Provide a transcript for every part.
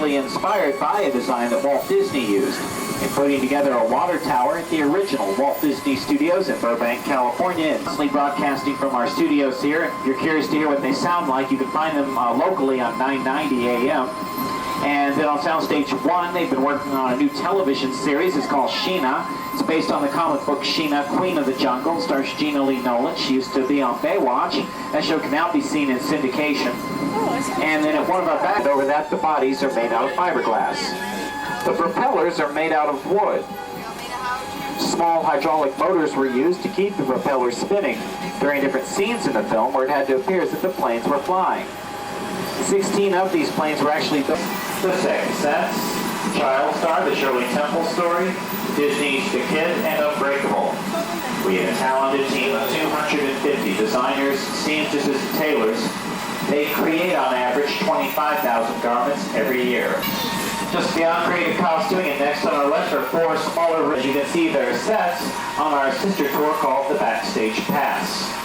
actually inspired by a design that Walt Disney used in putting together a water tower at the original Walt Disney Studios in Burbank, California. And broadcasting from our studios here. If you're curious to hear what they sound like, you can find them locally on 990 AM. And then on Soundstage 1, they've been working on a new television series. It's called Sheena. It's based on the comic book Sheena, Queen of the Jungle. It stars Gina Lee Nolan. She used to be on Baywatch. That show can now be seen in syndication. And then at one of our back over that, the bodies are made out of fiberglass. The propellers are made out of wood. Small hydraulic motors were used to keep the propellers spinning during different scenes in the film where it had to appear as if the planes were flying. 16 of these planes were actually built. The Second Sense, Child Star, the Shirley Temple Story, Disney's The Kid, and Unbreakable. We have a talented team of 250 designers, seamstresses, and tailors. They create on average 25,000 garments every year. Just beyond creative costuming, and next on our left are 4 smaller rooms. You can see their sets on our sister tour called the Backstage Pass.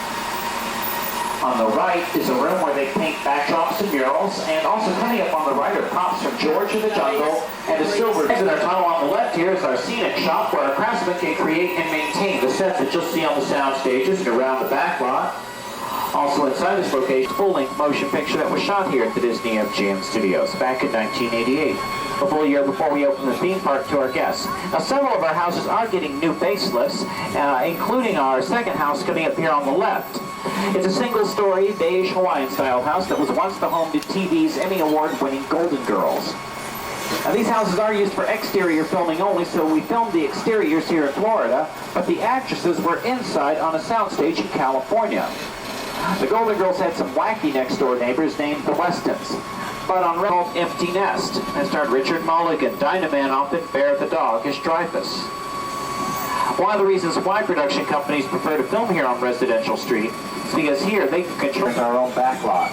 On the right is a room where they paint backdrops and murals, and also coming up on the right are props from George of the Jungle and a silver exit. Our tunnel on the left here is our scenic shop where our craftsmen can create and maintain the sets that you'll see on the sound stages and around the backlot. Also inside this location, full-length motion picture that was shot here at the Disney MGM Studios back in 1988. A full year before we opened the theme park to our guests. Now, several of our houses are getting new facelifts, including our second house coming up here on the left. It's a single-story, beige Hawaiian-style house that was once the home to TV's Emmy Award-winning Golden Girls. Now, these houses are used for exterior filming only, so we filmed the exteriors here in Florida, but the actresses were inside on a soundstage in California. The Golden Girls had some wacky next-door neighbors named the Westons, but on called Empty Nest, and starred Richard Mulligan, Dynaman off it, Bear the Dog as Dreyfus. One of the reasons why production companies prefer to film here on Residential Street is because here they can control our own backlot.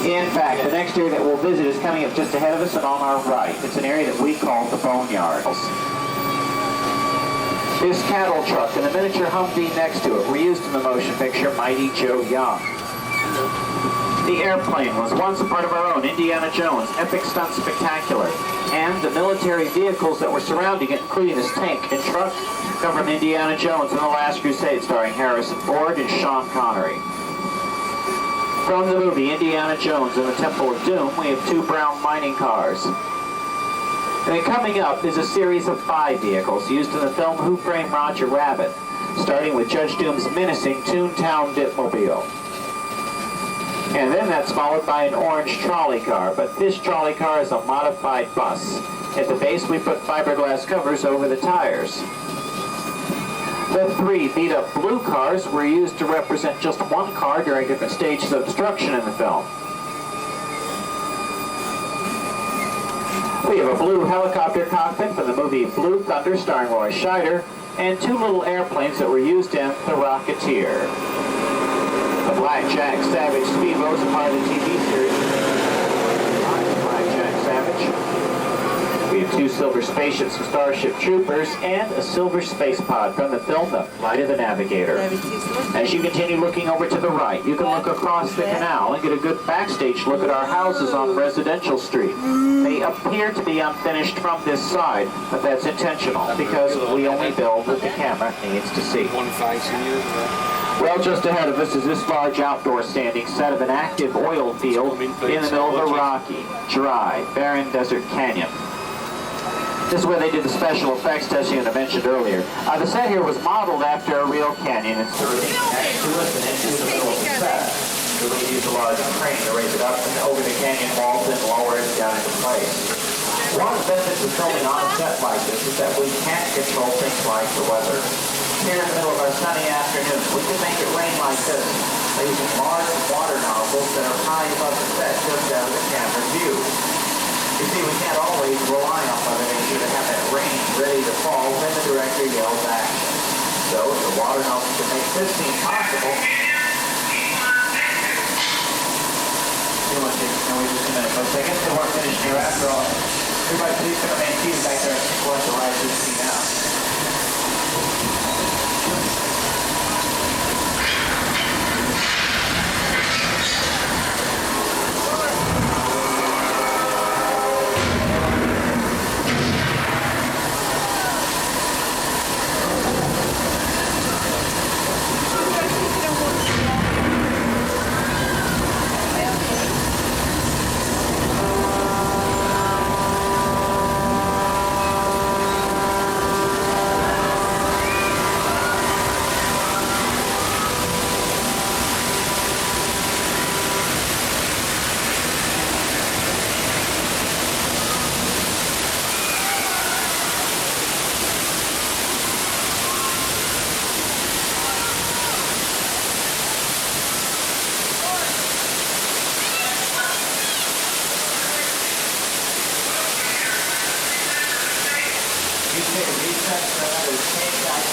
In fact, the next area that we'll visit is coming up just ahead of us and on our right. It's an area that we call the Boneyards. This cattle truck and the miniature Humvee next to it were used in the motion picture Mighty Joe Young. The airplane was once a part of our own Indiana Jones Epic Stunt Spectacular, and the military vehicles that were surrounding it, including this tank and truck, come from Indiana Jones and the Last Crusade, starring Harrison Ford and Sean Connery. From the movie Indiana Jones and the Temple of Doom, we have 2 brown mining cars. And then coming up is a series of 5 vehicles used in the film Who Framed Roger Rabbit, starting with Judge Doom's menacing Toontown Ditmobile. And then that's followed by an orange trolley car, but this trolley car is a modified bus. At the base, we put fiberglass covers over the tires. The 3 beat-up blue cars were used to represent just one car during different stages of destruction in the film. We have a blue helicopter cockpit from the movie Blue Thunder starring Roy Scheider, and 2 little airplanes that were used in The Rocketeer. The Blackjack Savage Speedboat is a part of the TV series. Blackjack Savage. We have 2 silver spaceships from Starship Troopers and a silver space pod from the film The Flight of the Navigator. As you continue looking over to the right, you can look across the canal and get a good backstage look at our houses on Residential Street. They appear to be unfinished from this side, but that's intentional because we only build what the camera needs to see. Well, just ahead of us is this large outdoor standing set of an active oil field in the middle of a rocky, dry, barren desert canyon. This is where they did the special effects testing that I mentioned earlier. The set here was modeled after a real canyon and sort of next to us and into the middle of the set. So we used a large crane to raise it up and over the canyon walls and lower it down into place. One of the benefits of filming on a set like this is that we can't control things like the weather. Here in the middle of our sunny afternoon, we can make it rain like this by using large water nozzles that are high above the set just out of the camera view. You see, we can't always rely on Mother Nature to have that rain ready to fall when the director yells action. So, if the water nozzles can make this scene possible, can we just a minute, folks? I guess they weren't finished here after all. Everybody, please come and see back there and we'll have to ride this scene out.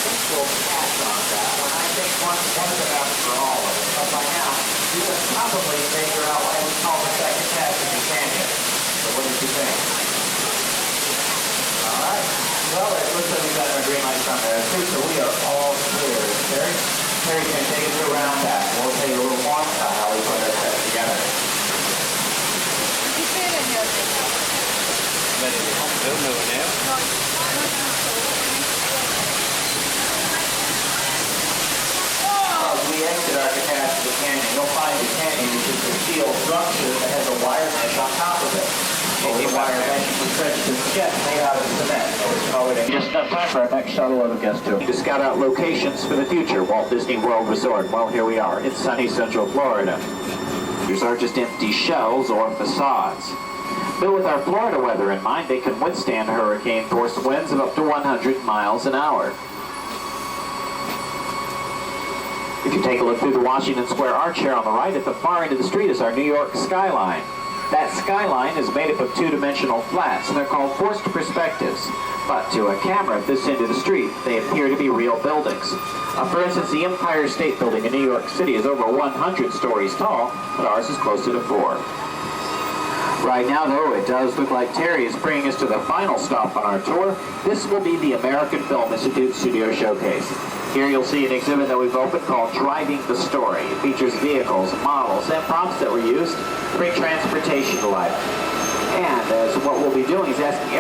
think we'll pass on that one. I think one is enough for all of us. But by now, you can probably figure out why we call the second Cassidy Canyon. So what did you think? All right. Well, it looks like we've got our green lights on there too, so we are all clear. Terry's going to take us around that. We'll tell you a little more about how we put our set together. As we exit our Cassidy Canyon, you'll find the canyon, which is a steel structure that has a wire mesh on top of it. The wire mesh is stretched and sketched made out of cement. Just enough time for our next shuttle of a guest tour. To scout out locations for the future Walt Disney World Resort. Well, here we are in sunny Central Florida. These are just empty shells or facades. But with our Florida weather in mind, they can withstand hurricane force winds of up to 100 miles an hour. If you take a look through the Washington Square Arch here on the right, at the far end of the street is our New York skyline. That skyline is made up of two-dimensional flats, and they're called forced perspectives. But to a camera at this end of the street, they appear to be real buildings. For instance, the Empire State Building in New York City is over 100 stories tall, but ours is closer to 4. Right now, though, it does look like Terry is bringing us to the final stop on our tour. This will be the American Film Institute Studio Showcase. Here you'll see an exhibit that we've opened called Driving the Story. It features vehicles, models, and props that were used to bring transportation to life. And as what we'll be doing is asking